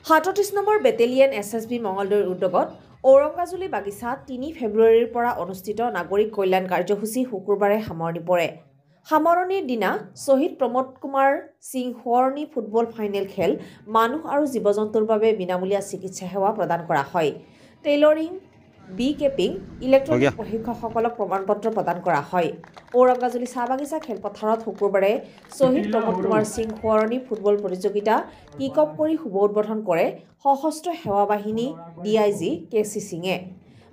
37 number battalion SSB মঙলদৈৰ উদ্যোগত ঔৰংগাজুলি বাগিচাত 3 ফেব্ৰুৱাৰীৰ পৰা অনুষ্ঠিত নাগৰিক কল্যাণ কাৰ্যসূচী শুকুৰবাৰে সামৰণি পৰে। সামৰণিৰ দিনা শ্বহীদ প্ৰমোদ কুমাৰ সিং সোঁৱৰণী ফুটবল ফাইনেল খেল মানুহ আৰু জীৱ-জন্তুৰ বাবে বিনামূলীয়া চিকিৎসা সেৱা প্ৰদান কৰা হয়। টেইলৰিং, বি কেপিং, ইলেক্ট্ৰনিক প্ৰশিক্ষকসকলক প্ৰমাণপত্ৰ প্ৰদান কৰা হয়। ঔৰংগাজুলি চাহ বাগিচা খেলপথাৰত শুকুৰবাৰে শ্বহীদ প্ৰমোদ কুমাৰ সিং সোঁৱৰণী ফুটবল প্ৰতিযোগিতা কিক অফ কৰি শুভ উদ্বোধন কৰে সশস্ত্ৰ সেৱা বাহিনী DIG KC সিঙে।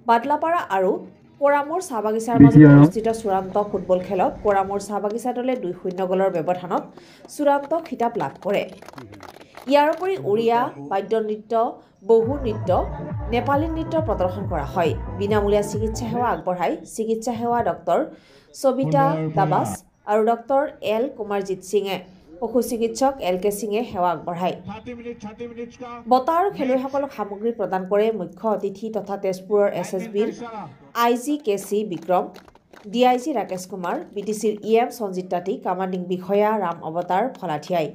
বাদলাপাৰা আৰু কোৰামোৰ চাহ বাগিচাৰ মাজত অনুষ্ঠিত চূড়ান্ত ফুটবল খেলত কোৰামোৰ চাহ বাগিচা দলে 2-0 গ'লৰ ব্যৱধানত চূড়ান্ত খিতাপ লাভ কৰে। ইয়াৰ উপৰি উৰিয়া, বাদ্য নৃত্য, বহু নৃত্য, নেপালী নৃত্য প্ৰদৰ্শন কৰা হয়। বিনামূলীয়া চিকিৎসা সেৱা আগবঢ়াই চিকিৎসা সেৱা ডক্টৰ সবিতা দাবাছ আৰু ডক্টৰ L কুমাৰজিৎ সিঙে। পশু চিকিৎসক LK সিঙে সেৱা আগবঢ়ায়। বঁটা আৰু খেলুৱৈসকলক সামগ্ৰী প্ৰদান কৰে মুখ্য অতিথি তথা তেজপুৰৰ SSBৰ IG KC Vikram, DIG Rakesh Kumar, BTCৰ EM Sanjit তাঁতী, কমাণ্ডিং বিষয়া ৰাম অৱতাৰ ফলাঠিয়াই।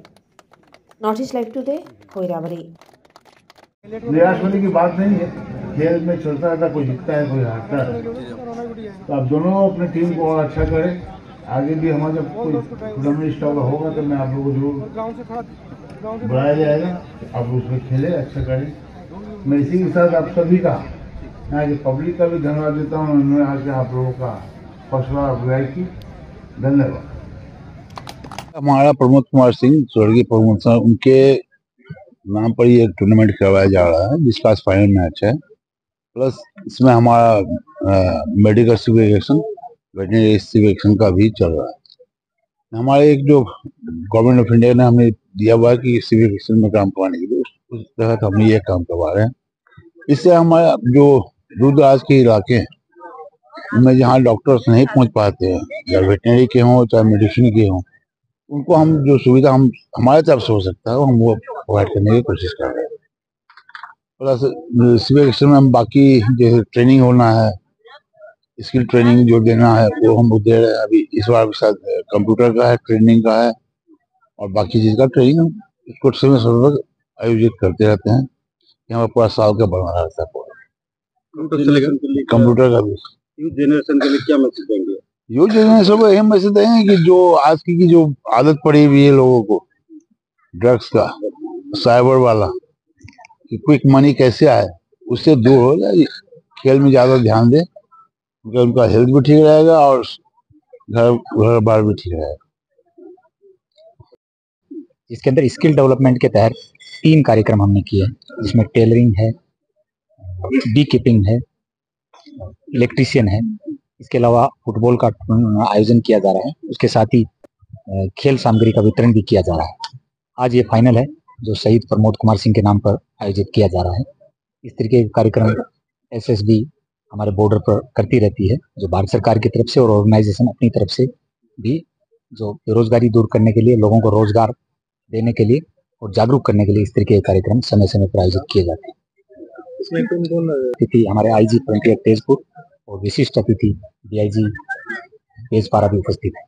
North East Live today Khairabari. निराश होने की बात नहीं है, खेल में चलता रहता, कोई जीतता है कोई हारता है, तो आप दोनों अपनी टीम को और अच्छा करें। आगे भी हमारा जब कोई टूर्नामेंट स्टार्ट होगा तो मैं आप लोगों को जरूर बुलाया जाएगा, आप उसमें खेले अच्छा करें। मैं इसी के साथ आप सभी का यहाँ के पब्लिक का भी धन्यवाद देता हूँ, उन्होंने आके आप लोगों का हौसला अफजाई की। धन्यवाद। हमारा प्रमोद कुमार सिंह, स्वर्गीय प्रमोद सिंह, उनके नाम पर ये टूर्नामेंट करवाया जा रहा है जिसका फाइनल मैच है। प्लस इसमें हमारा मेडिकल सिविल वेटनरी सिविल का भी चल रहा है। हमारे एक जो गवर्नमेंट ऑफ इंडिया ने हमें दिया हुआ है कि सिविल में काम करवाने के लिए, उस तहत हम ये काम करवा रहे हैं। इससे हमारा जो दूर दराज के इलाके हैं उनमें जहाँ डॉक्टर्स नहीं पहुँच पाते हैं, या वेटनरी के हों चाहे मेडिसिन के हों, उनको हम जो सुविधा हम हमारे तरफ से हो सकता है हम वो प्रोवाइड करने की कोशिश कर रहे हैं। प्लस सिविल में हम बाकी जैसे ट्रेनिंग होना है, स्किल ट्रेनिंग जो देना है वो हम दे रहे हैं। अभी इस बार के साथ कंप्यूटर का है, ट्रेनिंग का है, और बाकी चीज़ का ट्रेनिंग हम इसको समय समय आयोजित करते रहते हैं। यहाँ पूरा साल का बना रहता है पूरा कंप्यूटर का भी। जनरेशन के लिए क्या मैसेज देंगे? यो जनरेशन को यही मैसेज देंगे कि जो आज की जो आदत पड़ी हुई है लोगों को ड्रग्स का, साइबर वाला, कि क्विक मनी कैसे आए, उससे दूर हो जाए, खेल में ज्यादा ध्यान दे, उनका हेल्थ भी ठीक रहेगा और घर बार भी ठीक रहेगा। इसके अंदर स्किल डेवलपमेंट के तहत 3 कार्यक्रम हमने किए, जिसमें टेलरिंग है, बी कीपिंग है, इलेक्ट्रीशियन है। इसके अलावा फुटबॉल का आयोजन किया जा रहा है, उसके साथ ही खेल सामग्री का वितरण भी किया जा रहा है। आज ये फाइनल है जो शहीद प्रमोद कुमार सिंह के नाम पर आयोजित किया जा रहा है। इस तरीके के कार्यक्रम SSB हमारे बॉर्डर पर करती रहती है, जो भारत सरकार की तरफ से और ऑर्गेनाइजेशन अपनी तरफ से भी जो बेरोजगारी दूर करने के लिए, लोगों को रोजगार देने के लिए और जागरूक करने के लिए इस तरीके के कार्यक्रम समय समय पर आयोजित किए जाते हैं। इसमें कौन अतिथि हमारे IG फ्रंटियर तेजपुर और विशिष्ट अतिथि DIG तेजपारा भी उपस्थित है।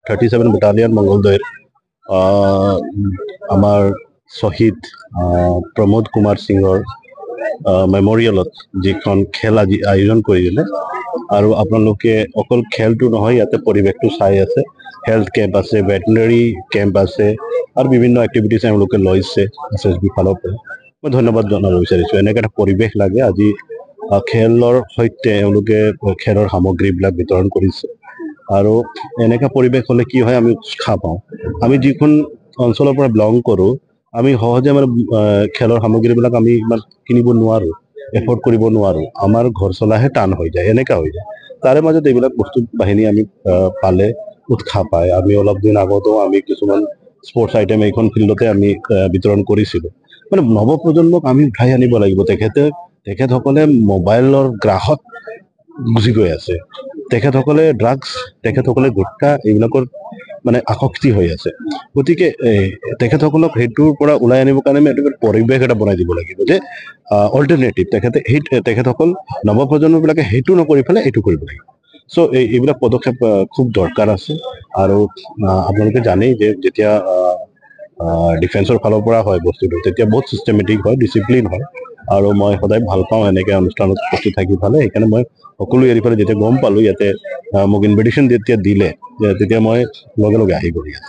37 बटालियन मंगलदৈৰ আমাৰ শ্বহীদ প্ৰমোদ কুমাৰ সিঙৰ মেমৰিয়েলত যিখন খেল আজি আয়োজন কৰিলে, আৰু আপোনালোকে অকল খেলটো নহয়, ইয়াতে পৰিৱেশটো চাই আছে, হেল্থ কেম্প আছে, ভেটেনেৰী কেম্প আছে, আৰু বিভিন্ন এক্টিভিটিছ এওঁলোকে লৈছে SSB ফালৰ পৰা। মই ধন্যবাদ জনাব বিচাৰিছোঁ। এনেকৈ এটা পৰিৱেশ লাগে। আজি খেলৰ সৈতে এওঁলোকে খেলৰ সামগ্ৰীবিলাক বিতৰণ কৰিছে, আৰু এনেকুৱা পৰিৱেশ হ'লে কি হয়, আমি উৎসাহ পাওঁ। আমি যিখন অঞ্চলৰ পৰা বিলং কৰোঁ, আমি সহজে মানে খেলৰ সামগ্ৰীবিলাক আমি ইমান কিনিব নোৱাৰোঁ, এফৰ্ড কৰিব নোৱাৰোঁ, আমাৰ ঘৰ চলাহে টান হৈ যায়, এনেকুৱা হৈ যায়। তাৰে মাজত এইবিলাক বস্তু বাহিনী আমি পালে উৎসাহ পায়। আমি অলপ দিন আগতো আমি কিছুমান স্পৰ্টছ আইটেম এইখন ফিল্ডতে আমি বিতৰণ কৰিছিলোঁ। মানে নৱপ্ৰজন্মক আমি উঠাই আনিব লাগিব। তেখেতসকলে মোবাইলৰ গ্ৰাহত গুচি গৈ আছে, তেখেতসকলে ড্ৰাগছ, তেখেতসকলে গুটখা, এইবিলাকৰ মানে আসক্তি হৈ আছে। গতিকে তেখেতসকলক সেইটোৰ পৰা ওলাই আনিবৰ কাৰণে আমি এটা পৰিৱেশ এটা বনাই দিব লাগিব, যে অল্টাৰনেটিভ তেখেতসকল নৱপ্ৰজন্মবিলাকে সেইটো নকৰি পেলাই এইটো কৰিব লাগিব। সো এইবিলাক পদক্ষেপ খুব দৰকাৰ আছে। আৰু আপোনালোকে জানেই যে যেতিয়া ডিফেন্সৰ ফালৰ পৰা হয় বস্তুটো, তেতিয়া বহুত চিষ্টেমেটিক হয়, ডিচিপ্লিন হয়। আৰু মই সদায় ভাল পাওঁ এনেকৈ অনুষ্ঠানত উপস্থিত থাকি ফালে। সেইকাৰণে মই সকলো এৰি ফালে যেতিয়া গম পালোঁ ইয়াতে মোক ইনভিটেশ্যন যেতিয়া দিলে, তেতিয়া মই লগে লগে আহি গ'লোঁ ইয়াত।